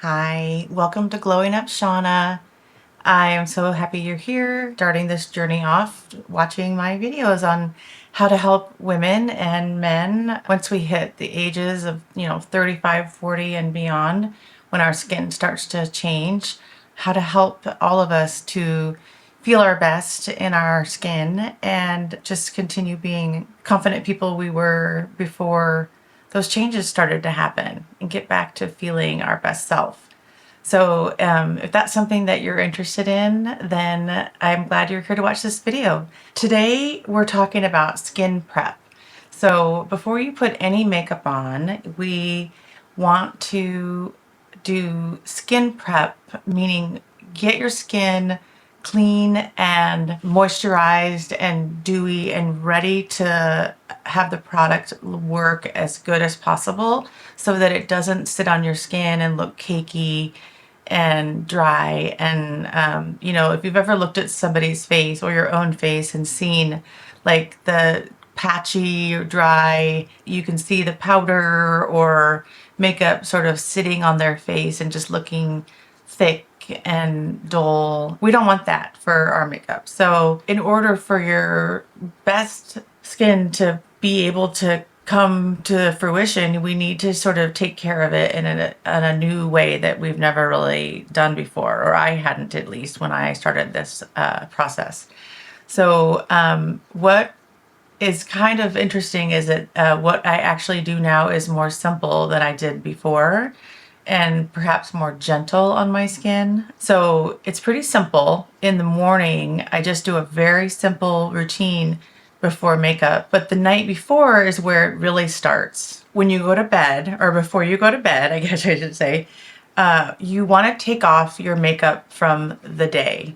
Hi, welcome to Glowing Up Shauna. I am so happy you're here, starting this journey off, watching my videos on how to help women and men once we hit the ages of, 35, 40 and beyond, when our skin starts to change, how to help all of us to feel our best in our skin and just continue being confident people we were before those changes started to happen and get back to feeling our best self. So if that's something that you're interested in, then I'm glad you're here to watch this video. Today, we're talking about skin prep. So before you put any makeup on, we want to do skin prep, meaning get your skin clean and moisturized and dewy and ready to have the product work as good as possible so that it doesn't sit on your skin and look cakey and dry. And if you've ever looked at somebody's face or your own face and seen like the patchy or dry, you can see the powder or makeup sort of sitting on their face and just looking thick and dull. We don't want that for our makeup. So in order for your best skin to be able to come to fruition, we need to sort of take care of it in a new way that we've never really done before, or I hadn't, at least when I started this process. So what is kind of interesting is that what I actually do now is more simple than I did before, and perhaps more gentle on my skin. So it's pretty simple. In the morning, I just do a very simple routine before makeup, but the night before is where it really starts. When you go to bed, or before you go to bed, I guess I should say, you want to take off your makeup from the day.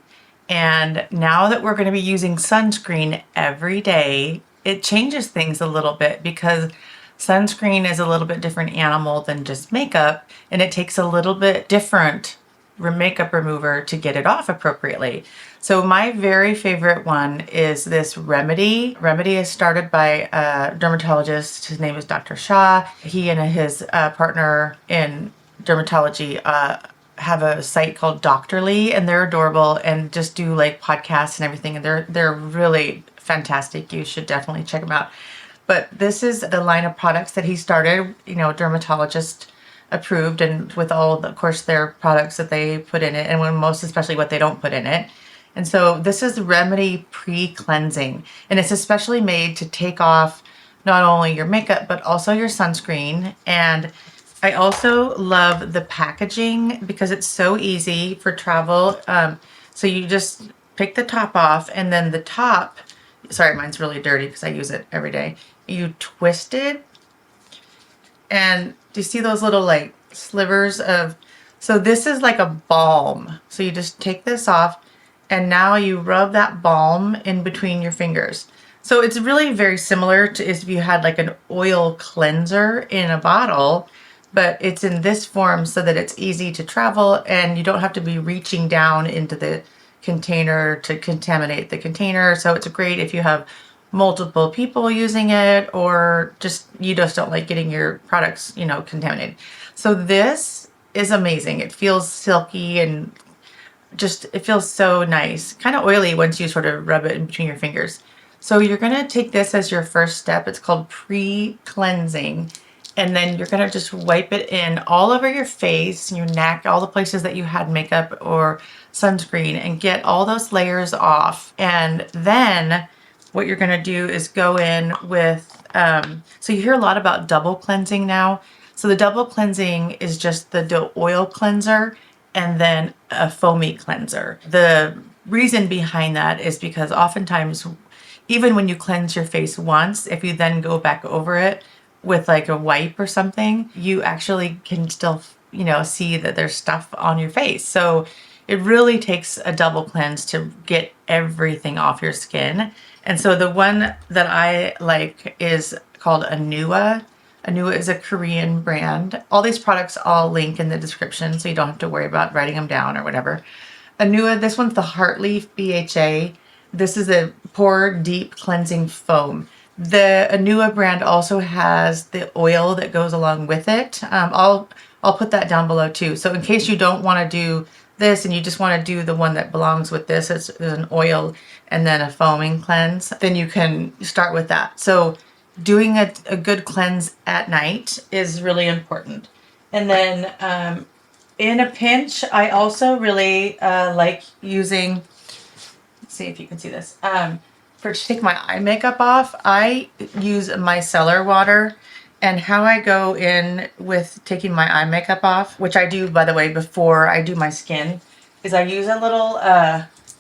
And now that we're going to be using sunscreen every day, it changes things a little bit because sunscreen is a little bit different animal than just makeup, and it takes a little bit different makeup remover to get it off appropriately. So my very favorite one is this Remedy. Remedy is started by a dermatologist. His name is Dr. Shah. He and his partner in dermatology have a site called Doctorly, and they're adorable and just do like podcasts and everything. And they're really fantastic. You should definitely check them out. But this is the line of products that he started, dermatologist approved, and with all, of course, their products that they put in it, and when most especially what they don't put in it. And so this is Remedy Pre-Cleansing, and it's especially made to take off not only your makeup, but also your sunscreen. And I also love the packaging because it's so easy for travel. So you just pick the top off, and then the top, sorry, mine's really dirty because I use it every day. You twist it, and do you see those little like slivers of, so this is like a balm. So you just take this off, and now you rub that balm in between your fingers. So it's really very similar to if you had like an oil cleanser in a bottle, but it's in this form so that it's easy to travel and you don't have to be reaching down into the container to contaminate the container. So it's great if you have multiple people using it, or just you just don't like getting your products, contaminated. So this is amazing. It feels silky and just, it feels so nice. Kind of oily once you sort of rub it in between your fingers. So you're going to take this as your first step. It's called pre-cleansing. And then you're going to just wipe it in all over your face, your neck, all the places that you had makeup or sunscreen, and get all those layers off. And then what you're going to do is go in with, so you hear a lot about double cleansing now. So the double cleansing is just the oil cleanser and then a foamy cleanser. The reason behind that is because oftentimes, even when you cleanse your face once, if you then go back over it with like a wipe or something, you actually can still, see that there's stuff on your face. So it really takes a double cleanse to get everything off your skin. And so the one that I like is called Anua. Anua is a Korean brand. All these products I'll link in the description, so you don't have to worry about writing them down or whatever. Anua, this one's the Heartleaf BHA. This is a pore deep cleansing foam. The Anua brand also has the oil that goes along with it. I'll I'll put that down below too. So in case you don't want to do this and you just want to do the one that belongs with this, it's an oil and then a foaming cleanse, then you can start with that. So doing a good cleanse at night is really important. And then in a pinch, I also really like using, let's see if you can see this, to take my eye makeup off, I use micellar water. And how I go in with taking my eye makeup off, which I do, by the way, before I do my skin, is I use a little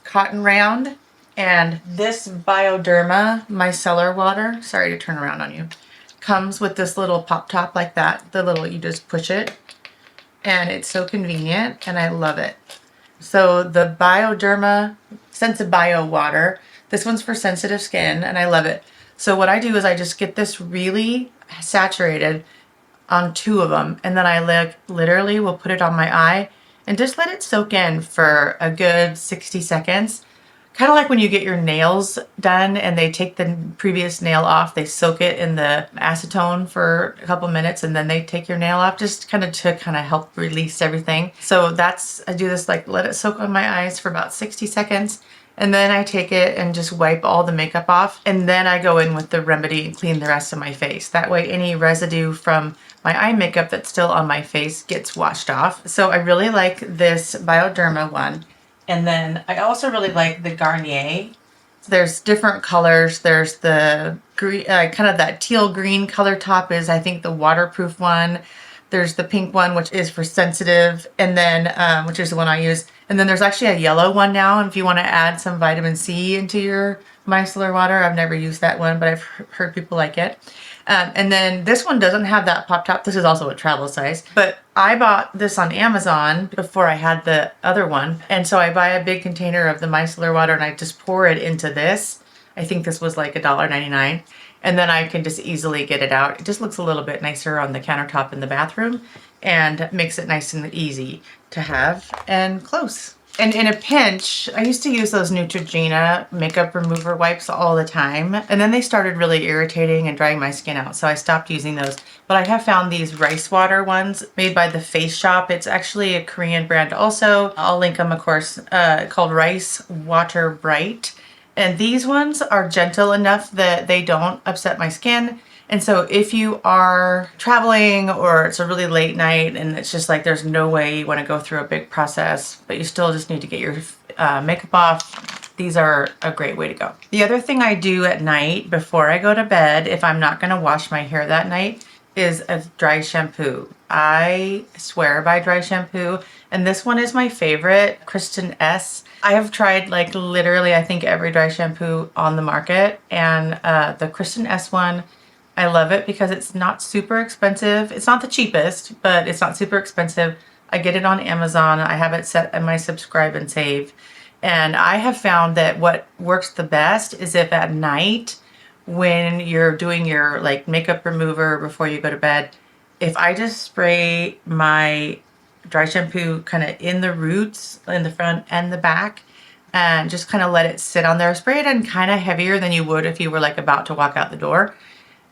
cotton round, and this Bioderma micellar water, sorry to turn around on you, comes with this little pop top like that. You just push it, and it's so convenient, and I love it. So the Bioderma Sensibio water, this one's for sensitive skin, and I love it. So what I do is I just get this really saturated on 2 of them, and then I literally will put it on my eye and just let it soak in for a good 60 seconds. Kind of like when you get your nails done and they take the previous nail off, they soak it in the acetone for a couple minutes and then they take your nail off, just to help release everything. So I do this, like, let it soak on my eyes for about 60 seconds. And then I take it and just wipe all the makeup off. And then I go in with the remedy and clean the rest of my face. That way any residue from my eye makeup that's still on my face gets washed off. So I really like this Bioderma one. And then I also really like the Garnier. There's different colors. There's the green, kind of that teal green color top is, I think, the waterproof one. There's the pink one, which is for sensitive, and then which is the one I use. And then there's actually a yellow one now, and if you want to add some vitamin C into your micellar water. I've never used that one, but I've heard people like it. And then this one doesn't have that pop top. This is also a travel size, but I bought this on Amazon before I had the other one. And so I buy a big container of the micellar water and I just pour it into this. I think this was like $1.99. And then I can just easily get it out. It just looks a little bit nicer on the countertop in the bathroom and makes it nice and easy to have and close. And in a pinch, I used to use those Neutrogena makeup remover wipes all the time. And then they started really irritating and drying my skin out. So I stopped using those. But I have found these rice water ones made by The Face Shop. It's actually a Korean brand also. I'll link them, of course, called Rice Water Bright. And these ones are gentle enough that they don't upset my skin. And so if you are traveling or it's a really late night and it's just like there's no way you want to go through a big process, but you still just need to get your makeup off, these are a great way to go. The other thing I do at night before I go to bed, if I'm not going to wash my hair that night, is a dry shampoo. I swear by dry shampoo, and this one is my favorite, Kristen S. I have tried like literally I think every dry shampoo on the market, and the Kristen S one, I love it because it's not super expensive. It's not the cheapest, but it's not super expensive. I get it on Amazon. I have it set in my subscribe and save. And I have found that what works the best is if at night when you're doing your like makeup remover before you go to bed, if I just spray my dry shampoo kind of in the roots, in the front and the back, and just kind of let it sit on there. Spray it in kind of heavier than you would if you were like about to walk out the door.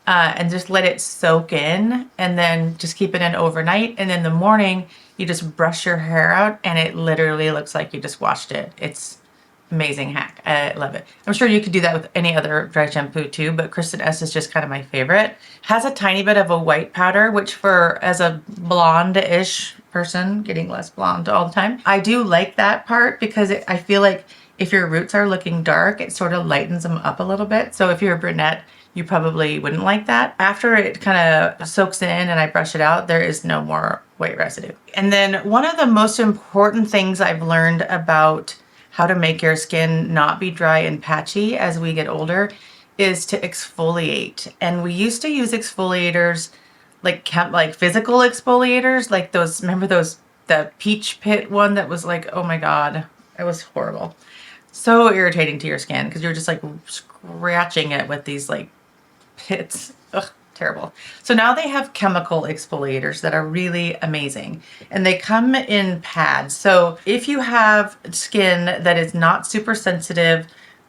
And just let it soak in and then just keep it in overnight. And in the morning, you just brush your hair out and it literally looks like you just washed it. It's amazing hack. I love it. I'm sure you could do that with any other dry shampoo too, but Kristen S is just kind of my favorite. Has a tiny bit of a white powder, which as a blonde-ish person, getting less blonde all the time, I do like that part because I feel like if your roots are looking dark, it sort of lightens them up a little bit. So if you're a brunette, you probably wouldn't like that. After it kind of soaks in and I brush it out, there is no more white residue. And then one of the most important things I've learned about how to make your skin not be dry and patchy as we get older is to exfoliate. And we used to use exfoliators like physical exfoliators, like those, remember the peach pit one that was like, oh my God, it was horrible. So irritating to your skin because you're just like scratching it with these like pits. Ugh, terrible. So now they have chemical exfoliators that are really amazing and they come in pads. So if you have skin that is not super sensitive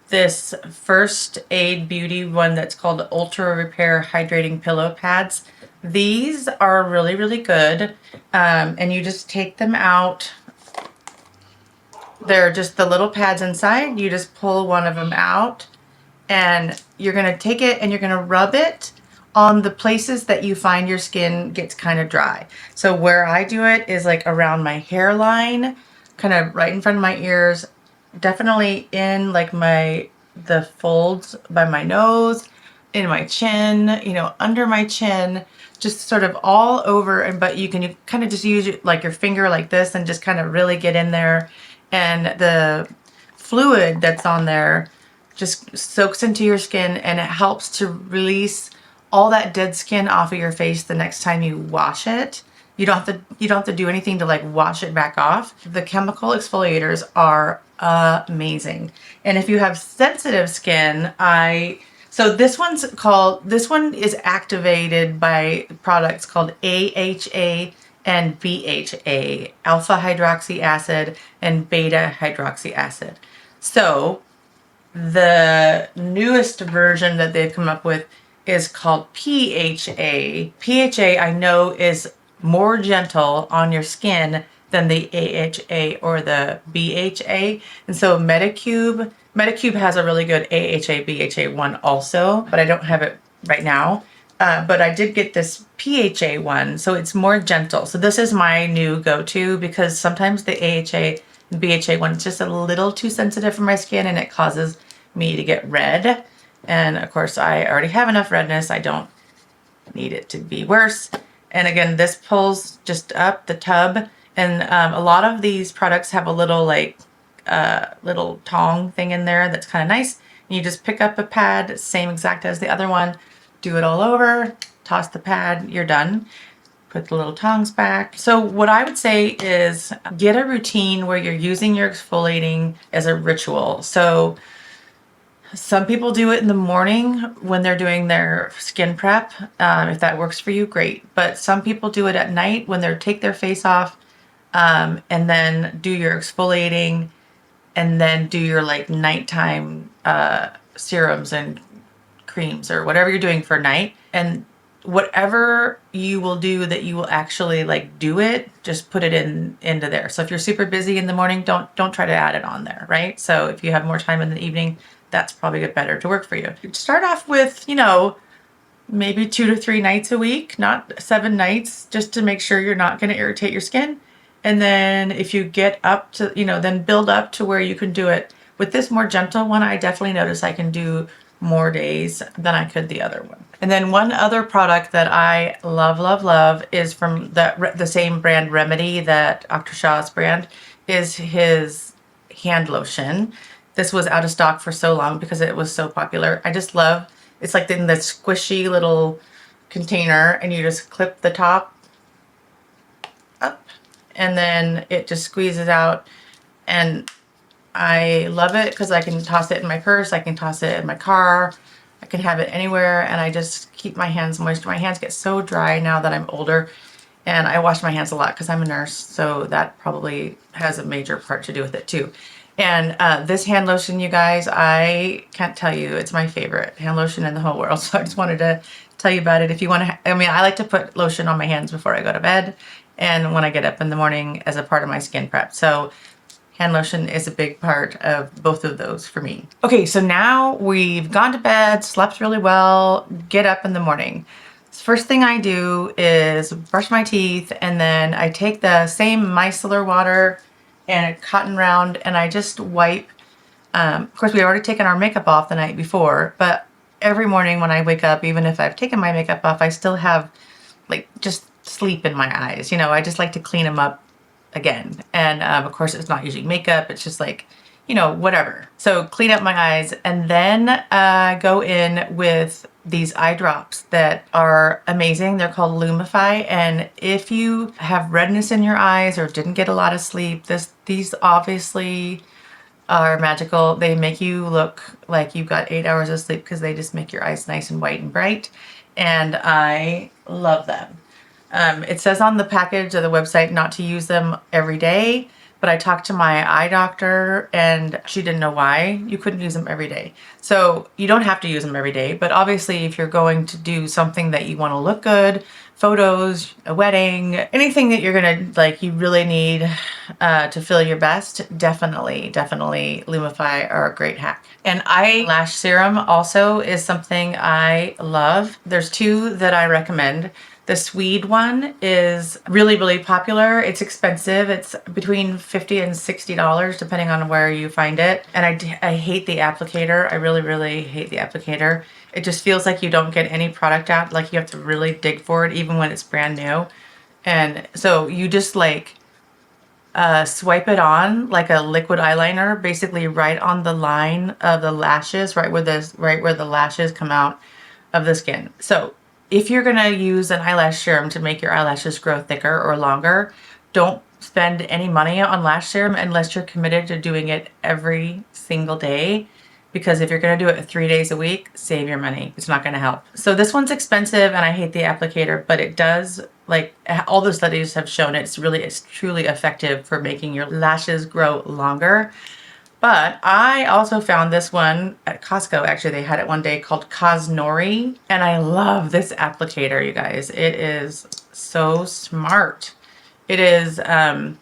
this First Aid Beauty one that's called Ultra Repair Hydrating Pillow Pads. These are really, really good. And you just take them out. They're just the little pads inside. You just pull one of them out and you're going to take it and you're going to rub it on the places that you find your skin gets kind of dry. So where I do it is like around my hairline, kind of right in front of my ears, definitely in like the folds by my nose, in my chin, you know, under my chin, just sort of all over. And but you can kind of just use like your finger like this and just kind of really get in there. And the fluid that's on there just soaks into your skin and it helps to release all that dead skin off of your face the next time you wash it. You don't have to do anything to like wash it back off. The chemical exfoliators are amazing. And if you have sensitive skin, so this one is activated by products called AHA and BHA, alpha hydroxy acid and beta hydroxy acid. So the newest version that they've come up with is called PHA. PHA I know is more gentle on your skin than the AHA or the BHA. And so Medicube has a really good AHA BHA one also, but I don't have it right now. But I did get this PHA one, so it's more gentle. So this is my new go-to because sometimes the AHA and BHA one is just a little too sensitive for my skin and it causes me to get red. And of course I already have enough redness. I don't need it to be worse. And again, this pulls just up the tub. And a lot of these products have a little like little tong thing in there that's kind of nice. And you just pick up a pad, same exact as the other one, do it all over, toss the pad, you're done. Put the little tongs back. So what I would say is get a routine where you're using your exfoliating as a ritual. So some people do it in the morning when they're doing their skin prep. If that works for you, great. But some people do it at night when they take their face off and then do your exfoliating and then do your like nighttime serums and creams or whatever you're doing for night. And whatever you will do that you will actually like do it, just put it into there. So if you're super busy in the morning, don't try to add it on there, right? So if you have more time in the evening, that's probably better to work for you. Start off with, you know, maybe 2 to 3 nights a week, not 7 nights, just to make sure you're not going to irritate your skin. And then if you get up to, you know, then build up to where you can do it. With this more gentle one, I definitely notice I can do more days than I could the other one. And then one other product that I love, love, love is from the same brand Remedy, that Dr. Shaw's brand, is his hand lotion. This was out of stock for so long because it was so popular. I just love, it's like in the squishy little container and you just clip the top up and then it just squeezes out. And I love it because I can toss it in my purse, I can toss it in my car, I can have it anywhere, and I just keep my hands moist. My hands get so dry now that I'm older, and I wash my hands a lot because I'm a nurse, so that probably has a major part to do with it too. And this hand lotion, you guys, I can't tell you, it's my favorite hand lotion in the whole world, so I just wanted to tell you about it. If you want to, I mean, I like to put lotion on my hands before I go to bed and when I get up in the morning as a part of my skin prep. So hand lotion is a big part of both of those for me. Okay, so now we've gone to bed, slept really well, get up in the morning. First thing I do is brush my teeth, and then I take the same micellar water and a cotton round and I just wipe. Of course, we already taken our makeup off the night before, but every morning when I wake up, even if I've taken my makeup off, I still have like just sleep in my eyes. You know, I just like to clean them up again. And of course it's not usually makeup, it's just like, you know, whatever. So clean up my eyes and then go in with these eye drops that are amazing. They're called Lumify. And if you have redness in your eyes or didn't get a lot of sleep, these obviously are magical. They make you look like you've got 8 hours of sleep because they just make your eyes nice and white and bright. And I love them. It says on the package of the website not to use them every day, but I talked to my eye doctor and she didn't know why you couldn't use them every day. So you don't have to use them every day, but obviously if you're going to do something that you want to look good, photos, a wedding, anything that you're gonna like, you really need to feel your best, definitely Lumify are a great hack. And eyelash serum also is something I love. There's two that I recommend. The Swede one is really popular. It's expensive. It's between $50 and $60 depending on where you find it. And I hate the applicator. I really hate the applicator. It just feels like you don't get any product out. Like you have to really dig for it even when it's brand new. And so you just like swipe it on like a liquid eyeliner, basically right on the line of the lashes, right where the lashes come out of the skin. So if you're gonna use an eyelash serum to make your eyelashes grow thicker or longer, don't spend any money on lash serum unless you're committed to doing it every single day. Because if you're gonna do it 3 days a week, save your money. It's not gonna help. So this one's expensive and I hate the applicator, but it does, like all the studies have shown it's truly effective for making your lashes grow longer. But I also found this one at Costco. Actually, they had it one day called Cosnori. And I love this applicator, you guys. It is so smart. It is, if you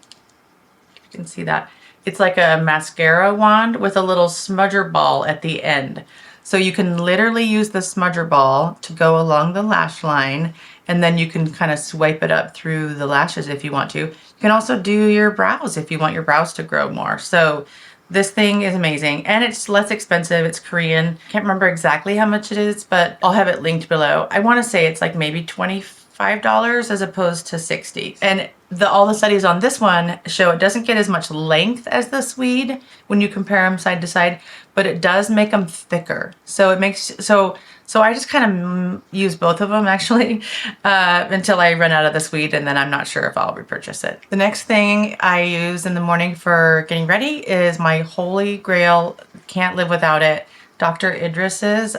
can see that, it's like a mascara wand with a little smudger ball at the end. So you can literally use the smudger ball to go along the lash line, and then you can kind of swipe it up through the lashes if you want to. You can also do your brows if you want your brows to grow more. So this thing is amazing and it's less expensive. It's Korean. Can't remember exactly how much it is, but I'll have it linked below. I want to say it's like maybe $25 as opposed to $60. And all the studies on this one show it doesn't get as much length as the Swede when you compare them side to side, but it does make them thicker. So it makes, so I just kind of use both of them actually until I run out of the Swede, and then I'm not sure if I'll repurchase it. The next thing I use in the morning for getting ready is my holy grail, can't live without it, Dr. Idris's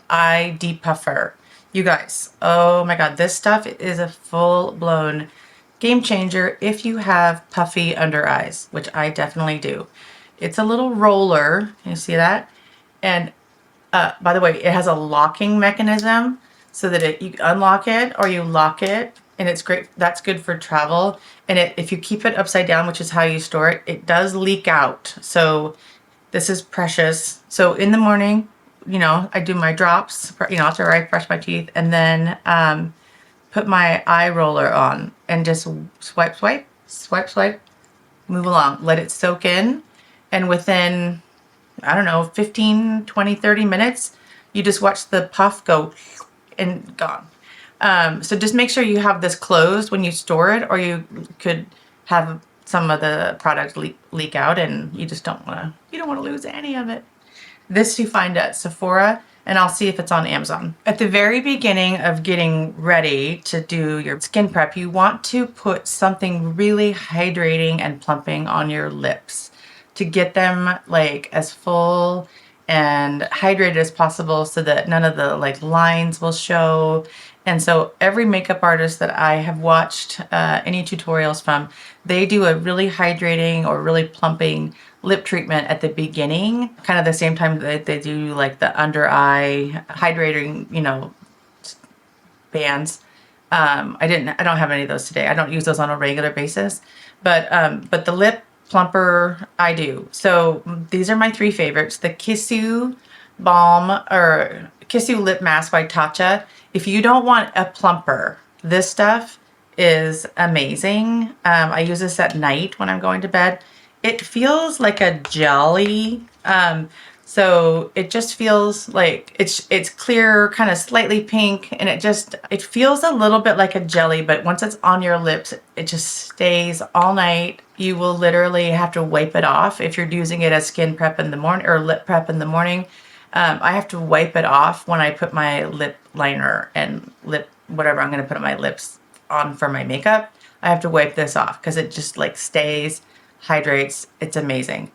Eye Depuffer. You guys, oh my God, this stuff is a full-blown game changer if you have puffy under eyes, which I definitely do. It's a little roller, you see that? And by the way, it has a locking mechanism so that you unlock it or you lock it, and it's great. That's good for travel. And if you keep it upside down, which is how you store it, it does leak out. So this is precious. So in the morning, you know, I do my drops, you know, after I brush my teeth, and then put my eye roller on and just swipe, move along, let it soak in. And within, I don't know, 15, 20, 30 minutes, you just watch the puff go and gone. So just make sure you have this closed when you store it, or you could have some of the product leak out, and you just don't want to lose any of it. This you find at Sephora, and I'll see if it's on Amazon. At the very beginning of getting ready to do your skin prep, you want to put something really hydrating and plumping on your lips to get them like as full and hydrated as possible so that none of the like lines will show. And so every makeup artist that I have watched any tutorials from, they do a really hydrating or really plumping lip treatment at the beginning, kind of the same time that they do like the under eye hydrating, you know, bands. I don't have any of those today. I don't use those on a regular basis, but the lip plumper I do. So these are my three favorites: the Kissu Balm or Kissu Lip Mask by Tatcha. If you don't want a plumper, this stuff is amazing. I use this at night when I'm going to bed. It feels like a jelly. So it just feels like it's clear, kind of slightly pink, and it feels a little bit like a jelly, but once it's on your lips, it just stays all night. You will literally have to wipe it off if you're using it as skin prep in the morning or lip prep in the morning. I have to wipe it off when I put my lip liner and whatever I'm going to put on my lips on for my makeup. I have to wipe this off because it just like stays, hydrates. It's amazing.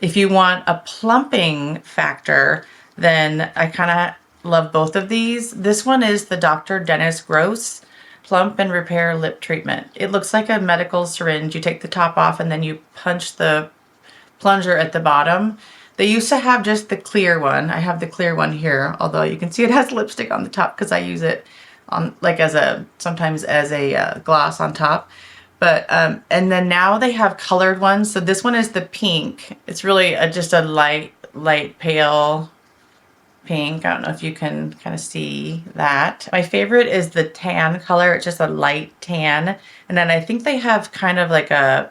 If you want a plumping factor, then I kind of love both of these. This one is the Dr. Dennis Gross Plump and Repair Lip Treatment. It looks like a medical syringe. You take the top off and then you punch the plunger at the bottom. They used to have just the clear one. I have the clear one here, although you can see it has lipstick on the top because I use it on like as a sometimes as a gloss on top. But and then now they have colored ones. So this one is the pink. It's really just a light pale pink. I don't know if you can kind of see that. My favorite is the tan color. It's just a light tan. And then I think they have kind of like a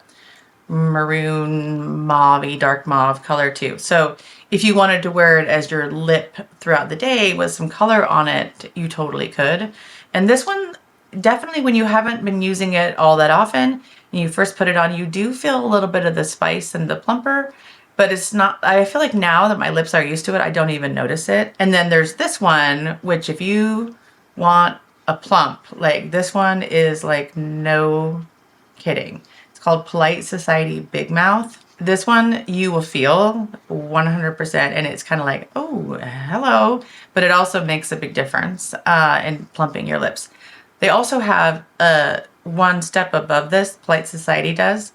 maroon mauve-y, dark mauve color too. So if you wanted to wear it as your lip throughout the day with some color on it, you totally could. And this one, definitely when you haven't been using it all that often, and you first put it on, you do feel a little bit of the spice and the plumper, but it's not, I feel like now that my lips are used to it, I don't even notice it. And then there's this one, which if you want a plump, like this one is like no kidding. It's called Polite Society Big Mouth. This one you will feel 100%, and it's kind of like, oh, hello, but it also makes a big difference in plumping your lips. They also have one step above this, Polite Society does,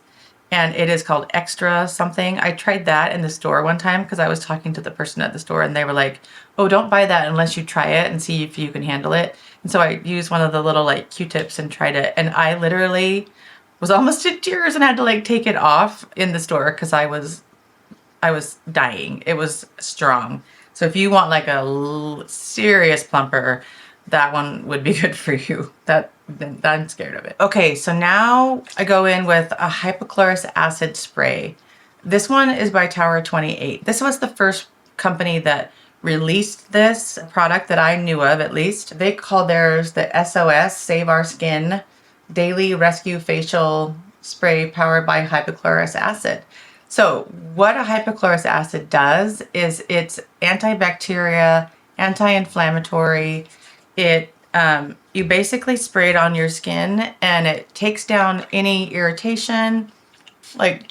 and it is called Extra something. I tried that in the store one time because I was talking to the person at the store and they were like, oh, don't buy that unless you try it and see if you can handle it. And so I used one of the little like Q-tips and tried it, and I literally was almost in tears and had to like take it off in the store because I was dying. It was strong. So if you want like a serious plumper, that one would be good for you. I'm scared of it. Okay, so now I go in with a hypochlorous acid spray. This one is by Tower 28. This was the first company that released this product that I knew of, at least. They call theirs the SOS, Save Our Skin Daily Rescue Facial Spray powered by hypochlorous acid. So what a hypochlorous acid does is it's antibacterial, anti-inflammatory. You basically spray it on your skin and it takes down any irritation, like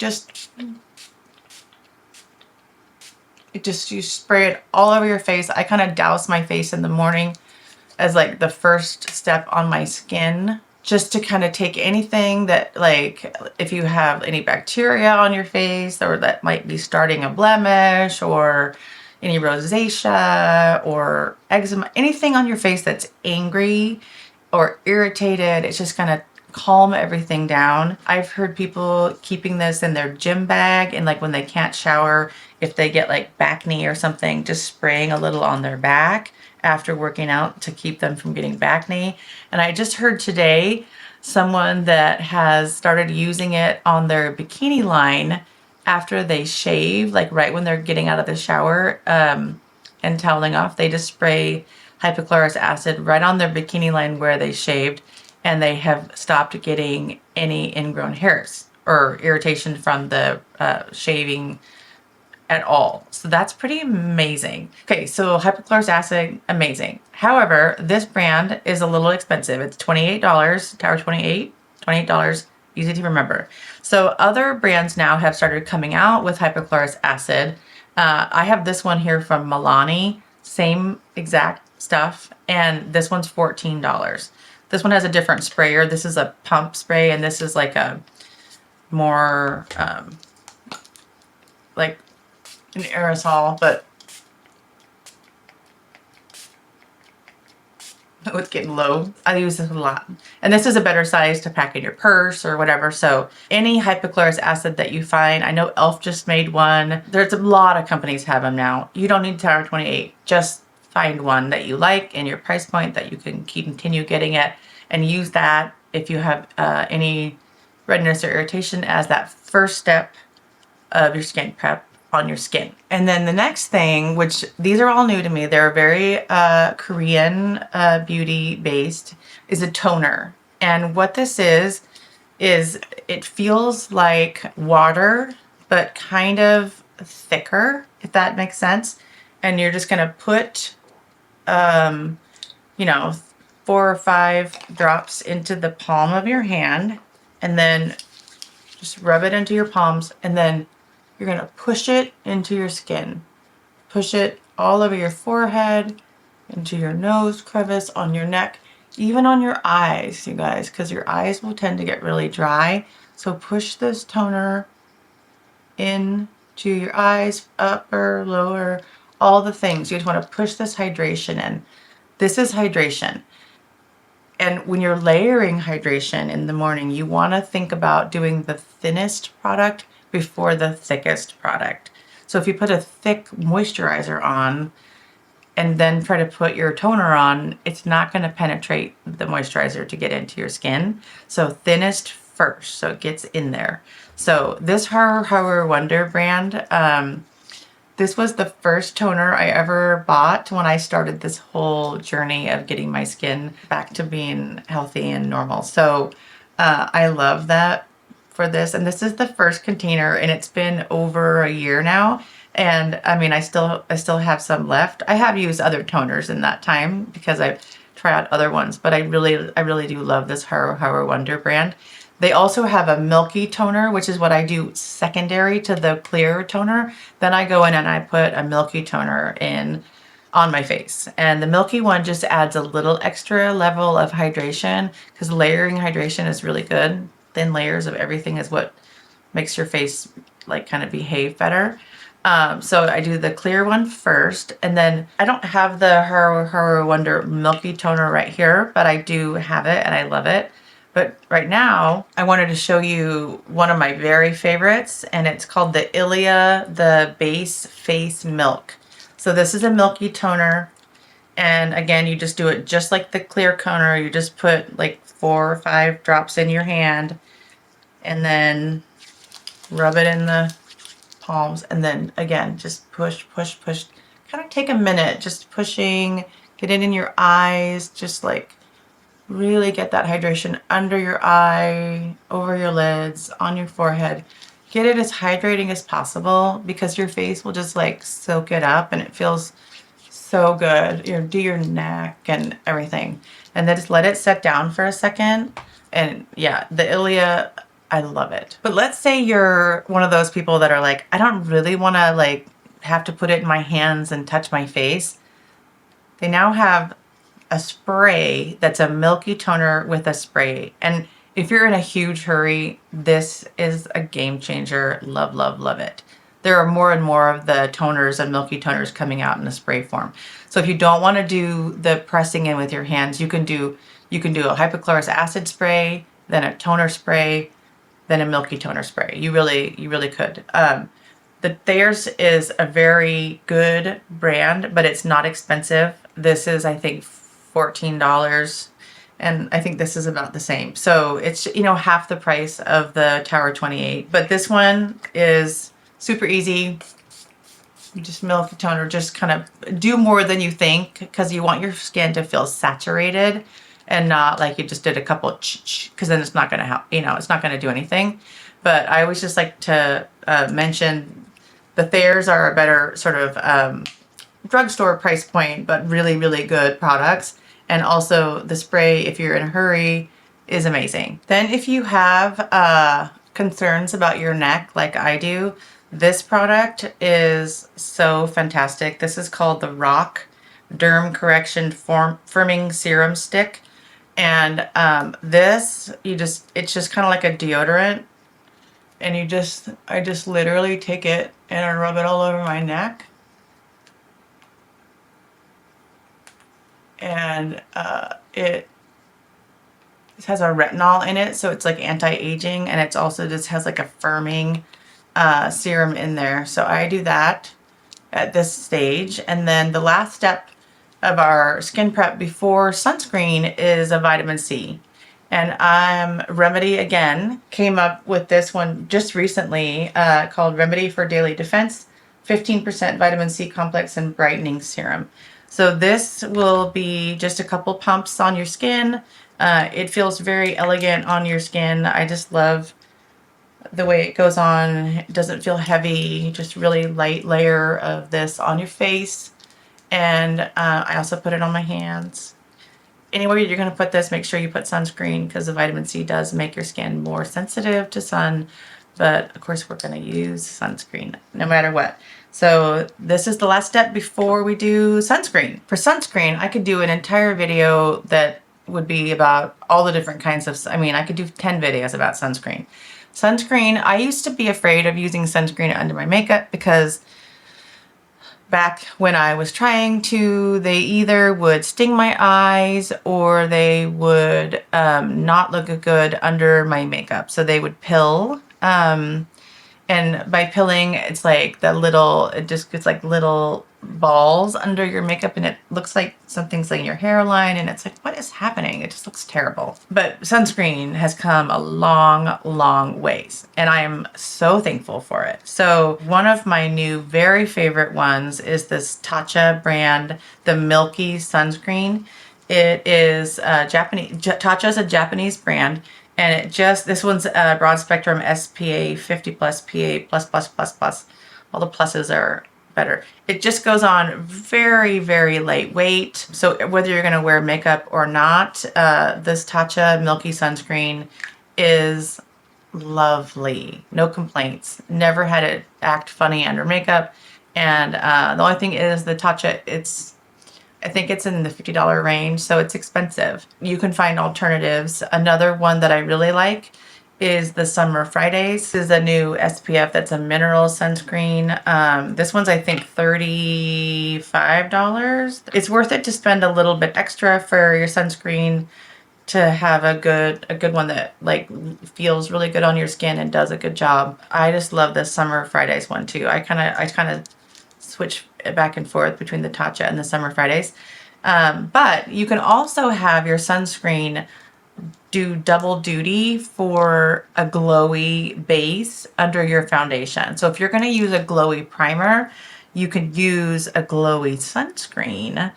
you spray it all over your face. I kind of douse my face in the morning as like the first step on my skin, just to kind of take anything that, like if you have any bacteria on your face or that might be starting a blemish or any rosacea or eczema, anything on your face that's angry or irritated, it's just gonna calm everything down. I've heard people keeping this in their gym bag, and like when they can't shower, if they get like back knee or something, just spraying a little on their back after working out to keep them from getting back knee. And I just heard today someone that has started using it on their bikini line after they shave, like right when they're getting out of the shower and toweling off, they just spray hypochlorous acid right on their bikini line where they shaved, and they have stopped getting any ingrown hairs or irritation from the shaving at all. So that's pretty amazing. Okay, so hypochlorous acid, amazing. However, this brand is a little expensive. It's $28, Tower 28, $28, easy to remember. So other brands now have started coming out with hypochlorous acid. I have this one here from Milani, same exact stuff, and this one's $14. This one has a different sprayer. This is a pump spray, and this is like a more like an aerosol, but oh, it's getting low. I use this a lot. And this is a better size to pack in your purse or whatever. So any hypochlorous acid that you find, I know e.l.f. just made one. There's a lot of companies have them now. You don't need Tower 28. Just find one that you like and your price point that you can continue getting it, and use that if you have any redness or irritation as that first step of your skin prep on your skin. And then the next thing, which these are all new to me, they're very Korean beauty based, is a toner. And what this is it feels like water, but kind of thicker, if that makes sense. And you're just gonna put, you know, 4 or 5 drops into the palm of your hand, and then just rub it into your palms, and then you're gonna push it into your skin. Push it all over your forehead, into your nose crevice, on your neck. even on your eyes, you guys, because your eyes will tend to get really dry. So push this toner in to your eyes, upper, lower, all the things. You just want to push this hydration in. This is hydration. And when you're layering hydration in the morning, you want to think about doing the thinnest product before the thickest product. So if you put a thick moisturizer on and then try to put your toner on, it's not going to penetrate the moisturizer to get into your skin. So thinnest first, so it gets in there. So this Horror Wonder brand, this was the first toner I ever bought when I started this whole journey of getting my skin back to being healthy and normal. So I love that for this. And this is the first container, and it's been over a year now. And I mean, I still have some left. I have used other toners in that time because I've tried out other ones, but I really do love this Horror Wonder brand. They also have a Milky Toner, which is what I do secondary to the clear toner. Then I go in and I put a Milky Toner in on my face. And the Milky one just adds a little extra level of hydration because layering hydration is really good. Thin layers of everything is what makes your face like kind of behave better. So I do the clear one first, and then I don't have the Horror Wonder Milky Toner right here, but I do have it and I love it. But right now, I wanted to show you one of my very favorites, and it's called the Ilia, the Base Face Milk. So this is a Milky toner, and again, you just do it just like the clear toner. You just put like 4 or 5 drops in your hand, and then rub it in the palms, and then again, just push, push, push. Kind of take a minute, just pushing, get it in your eyes, just like really get that hydration under your eye, over your lids, on your forehead. Get it as hydrating as possible because your face will just like soak it up and it feels so good. Do your neck and everything. And then just let it set down for a second. And yeah, the Ilia, I love it. But let's say you're one of those people that are like, I don't really want to like have to put it in my hands and touch my face. They now have a spray that's a Milky toner with a spray. And if you're in a huge hurry, this is a game changer. Love, love, love it. There are more and more of the toners and Milky toners coming out in a spray form. So if you don't want to do the pressing in with your hands, you can do a hypochlorous acid spray, then a toner spray, then a Milky toner spray. You really could. Theirs is a very good brand, but it's not expensive. This is, I think, $14, and I think this is about the same. So it's, half the price of the Tower 28. But this one is super easy. You just Milky toner, just kind of do more than you think because you want your skin to feel saturated and not like you just did a couple because then it's not going to help, it's not going to do anything. But I always just like to mention the Thayers are a better sort of drugstore price point, but really good products. And also the spray, if you're in a hurry, is amazing. Then if you have concerns about your neck like I do, this product is so fantastic. This is called the Rock Derm Correction Firming Serum Stick. And this, it's just kind of like a deodorant. And I just literally take it and I rub it all over my neck. And it has a retinol in it, so it's like anti-aging, and it's also just has like a firming serum in there. So I do that at this stage. And then the last step of our skin prep before sunscreen is a vitamin C. And Remedy, again, came up with this one just recently called Remedy for Daily Defense, 15% vitamin C complex and brightening serum. So this will be just a couple pumps on your skin. It feels very elegant on your skin. I just love the way it goes on. It doesn't feel heavy, just really light layer of this on your face. And I also put it on my hands. Anywhere you're going to put this, make sure you put sunscreen because the vitamin C does make your skin more sensitive to sun. But of course, we're going to use sunscreen no matter what. So this is the last step before we do sunscreen. For sunscreen, I could do an entire video that would be about all the different kinds of, I mean, I could do 10 videos about sunscreen. Sunscreen, I used to be afraid of using sunscreen under my makeup because back when I was trying to, they either would sting my eyes or they would not look good under my makeup. So they would pill. And by pilling, it's like the little, it just gets like little balls under your makeup and it looks like something's like in your hairline and it's like, what is happening? It just looks terrible. But sunscreen has come a long, long ways and I am so thankful for it. So one of my new very favorite ones is this Tatcha brand, the Milky sunscreen. It is Japanese, Tatcha is a Japanese brand. And it just, this one's broad spectrum SPA 50 plus, PA plus, plus, plus, plus. All the pluses are better. It just goes on very, very lightweight. So whether you're going to wear makeup or not, this Tatcha Milky sunscreen is lovely. No complaints. Never had it act funny under makeup. And the only thing is the Tatcha, I think it's in the $50 range, so it's expensive. You can find alternatives. Another one that I really like is the Summer Fridays. This is a new SPF that's a mineral sunscreen. This one's, I think, $35. It's worth it to spend a little bit extra for your sunscreen to have a good one that like feels really good on your skin and does a good job. I just love this Summer Fridays one too. I kind of switch back and forth between the Tatcha and the Summer Fridays. But you can also have your sunscreen do double duty for a glowy base under your foundation. So if you're going to use a glowy primer, you could use a glowy sunscreen,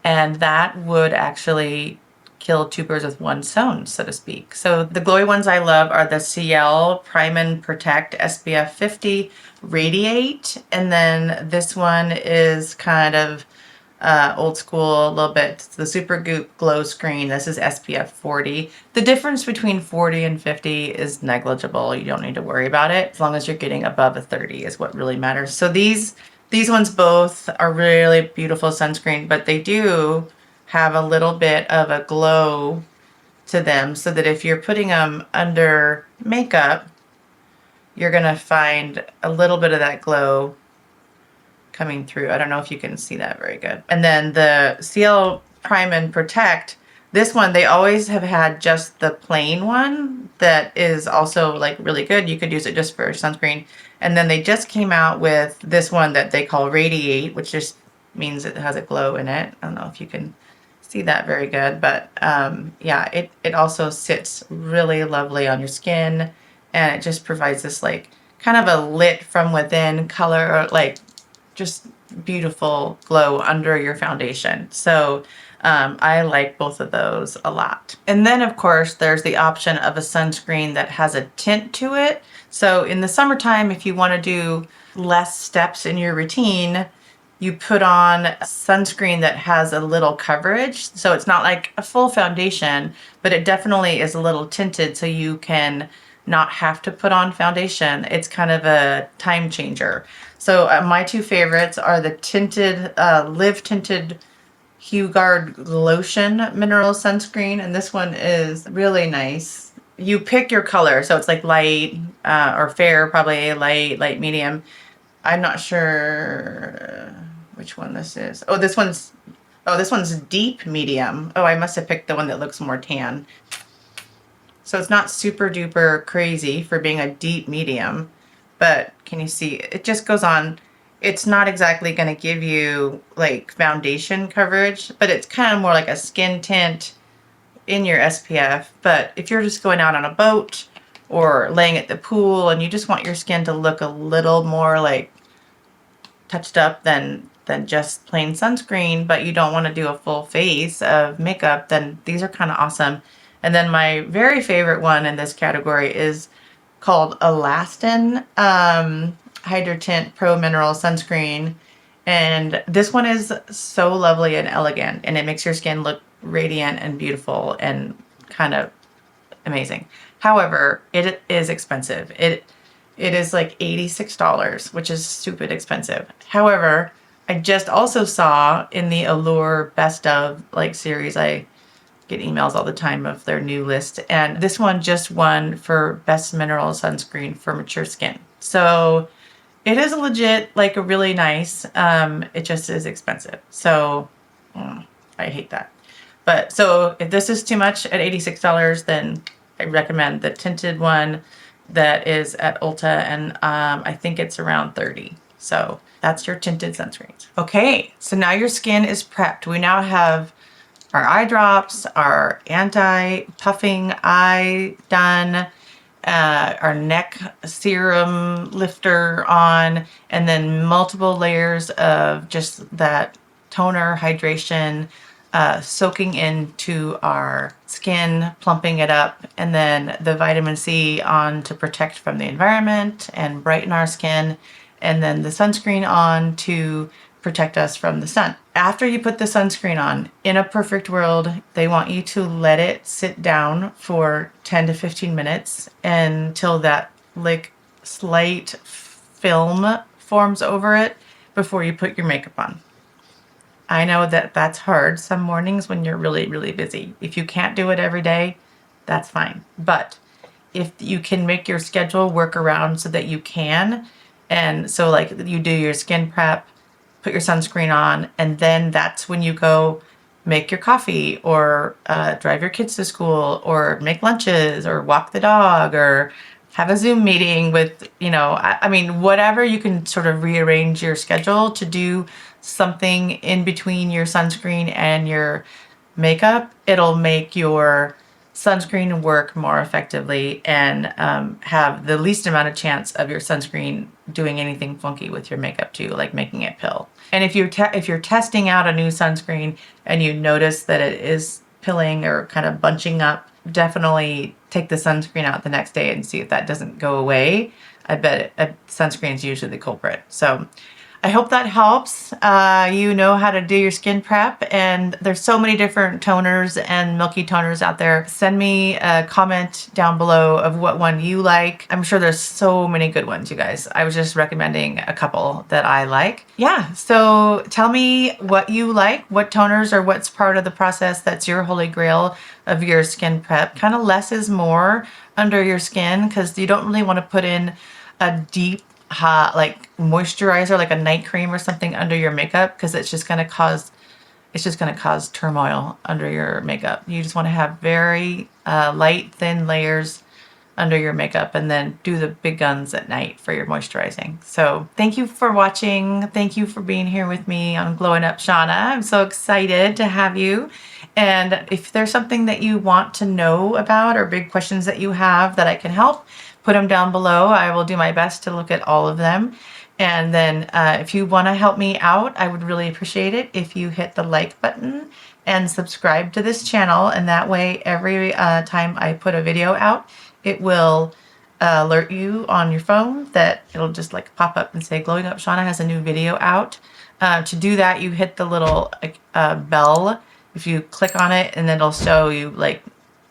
and that would actually kill two birds with one stone, so to speak. So the glowy ones I love are the CL Prime and Protect SPF 50 Radiate, and then this one is kind of old school a little bit. It's the Super Goop Glow Screen. This is SPF 40. The difference between 40 and 50 is negligible. You don't need to worry about it. As long as you're getting above a 30 is what really matters. So these ones both are really beautiful sunscreen, but they do have a little bit of a glow to them so that if you're putting them under makeup, you're going to find a little bit of that glow coming through. I don't know if you can see that very good. And then the CL Prime and Protect, this one, they always have had just the plain one that is also like really good. You could use it just for sunscreen. And then they just came out with this one that they call Radiate, which just means it has a glow in it. I don't know if you can see that very good, but yeah, it also sits really lovely on your skin, and it just provides this like kind of a lit from within color, or like just beautiful glow under your foundation. So I like both of those a lot. And then of course there's the option of a sunscreen that has a tint to it. So in the summertime, if you want to do less steps in your routine, you put on sunscreen that has a little coverage. So it's not like a full foundation, but it definitely is a little tinted so you can not have to put on foundation. It's kind of a time changer. So my two favorites are the tinted, Live Tinted Hugard Lotion Mineral Sunscreen, and this one is really nice. You pick your color, so it's like light or fair, probably light, medium. I'm not sure which one this is. Oh, this one's deep medium. Oh, I must have picked the one that looks more tan. So it's not super duper crazy for being a deep medium, but can you see, it just goes on. It's not exactly going to give you like foundation coverage, but it's kind of more like a skin tint in your SPF. But if you're just going out on a boat or laying at the pool and you just want your skin to look a little more like touched up than just plain sunscreen, but you don't want to do a full face of makeup, then these are kind of awesome. And then my very favorite one in this category is called Elastin Hydrating Pro Mineral Sunscreen. And this one is so lovely and elegant, and it makes your skin look radiant and beautiful and kind of amazing. However, it is expensive. It is like $86, which is stupid expensive. However, I just also saw in the Allure Best of like series I get emails all the time of their new list. And this one just won for best mineral sunscreen for mature skin. So it is legit, like, a really nice, it just is expensive. So I hate that. But so if this is too much at $86, then I recommend the tinted one that is at Ulta, and I think it's around 30. So that's your tinted sunscreens. Okay, so now your skin is prepped. We now have our eye drops, our anti-puffing eye done, our neck serum lifter on, and then multiple layers of just that toner hydration, soaking into our skin, plumping it up, and then the vitamin C on to protect from the environment and brighten our skin, and then the sunscreen on to protect us from the sun. After you put the sunscreen on, in a perfect world, they want you to let it sit down for 10 to 15 minutes until that like slight film forms over it before you put your makeup on. I know that that's hard some mornings when you're really, really busy. If you can't do it every day, that's fine. But if you can make your schedule work around so that you can, and so like you do your skin prep, put your sunscreen on, and then that's when you go make your coffee or drive your kids to school or make lunches or walk the dog or have a Zoom meeting with, I mean, whatever you can sort of rearrange your schedule to do something in between your sunscreen and your makeup, it'll make your sunscreen work more effectively and have the least amount of chance of your sunscreen doing anything funky with your makeup too, like making it pill. And if you're testing out a new sunscreen and you notice that it is pilling or kind of bunching up, definitely take the sunscreen out the next day and see if that doesn't go away. I bet sunscreen is usually the culprit. So I hope that helps. You know how to do your skin prep, and there's so many different toners and Milky Toners out there. Send me a comment down below of what one you like. I'm sure there's so many good ones, you guys. I was just recommending a couple that I like. Yeah, so tell me what you like, what toners or what's part of the process that's your holy grail of your skin prep. Kind of less is more under your skin, because you don't really want to put in a deep hot like moisturizer, like a night cream or something under your makeup, because it's just going to cause turmoil under your makeup. You just want to have very light, thin layers under your makeup, and then do the big guns at night for your moisturizing. So thank you for watching. Thank you for being here with me on Glowing Up Shauna. I'm so excited to have you. And if there's something that you want to know about or big questions that you have that I can help, put them down below. I will do my best to look at all of them. And then if you want to help me out, I would really appreciate it if you hit the like button and subscribe to this channel. And that way, every time I put a video out, it will alert you on your phone that it'll just like pop up and say Glowing Up Shauna has a new video out. To do that, you hit the little bell. If you click on it, and then it'll show you like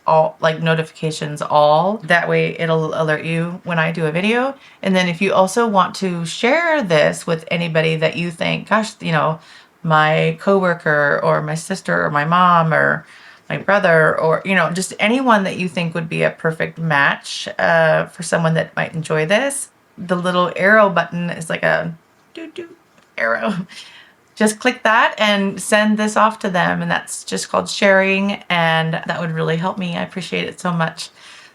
all like notifications all. That way it'll alert you when I do a video. And then if you also want to share this with anybody that you think, gosh, my coworker or my sister or my mom or my brother, or just anyone that you think would be a perfect match for someone that might enjoy this, the little arrow button is like a doo-doo arrow. Just click that and send this off to them, and that's just called sharing, and that would really help me. I appreciate it so much.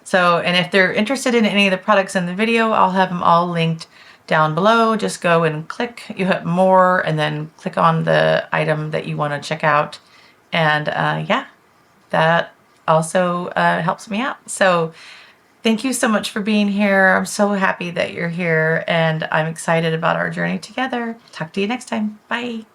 So, and if they're interested in any of the products in the video, I'll have them all linked down below. Just go and click, you hit more, and then click on the item that you want to check out. And yeah, that also helps me out. So thank you so much for being here. I'm so happy that you're here, and I'm excited about our journey together. Talk to you next time. Bye.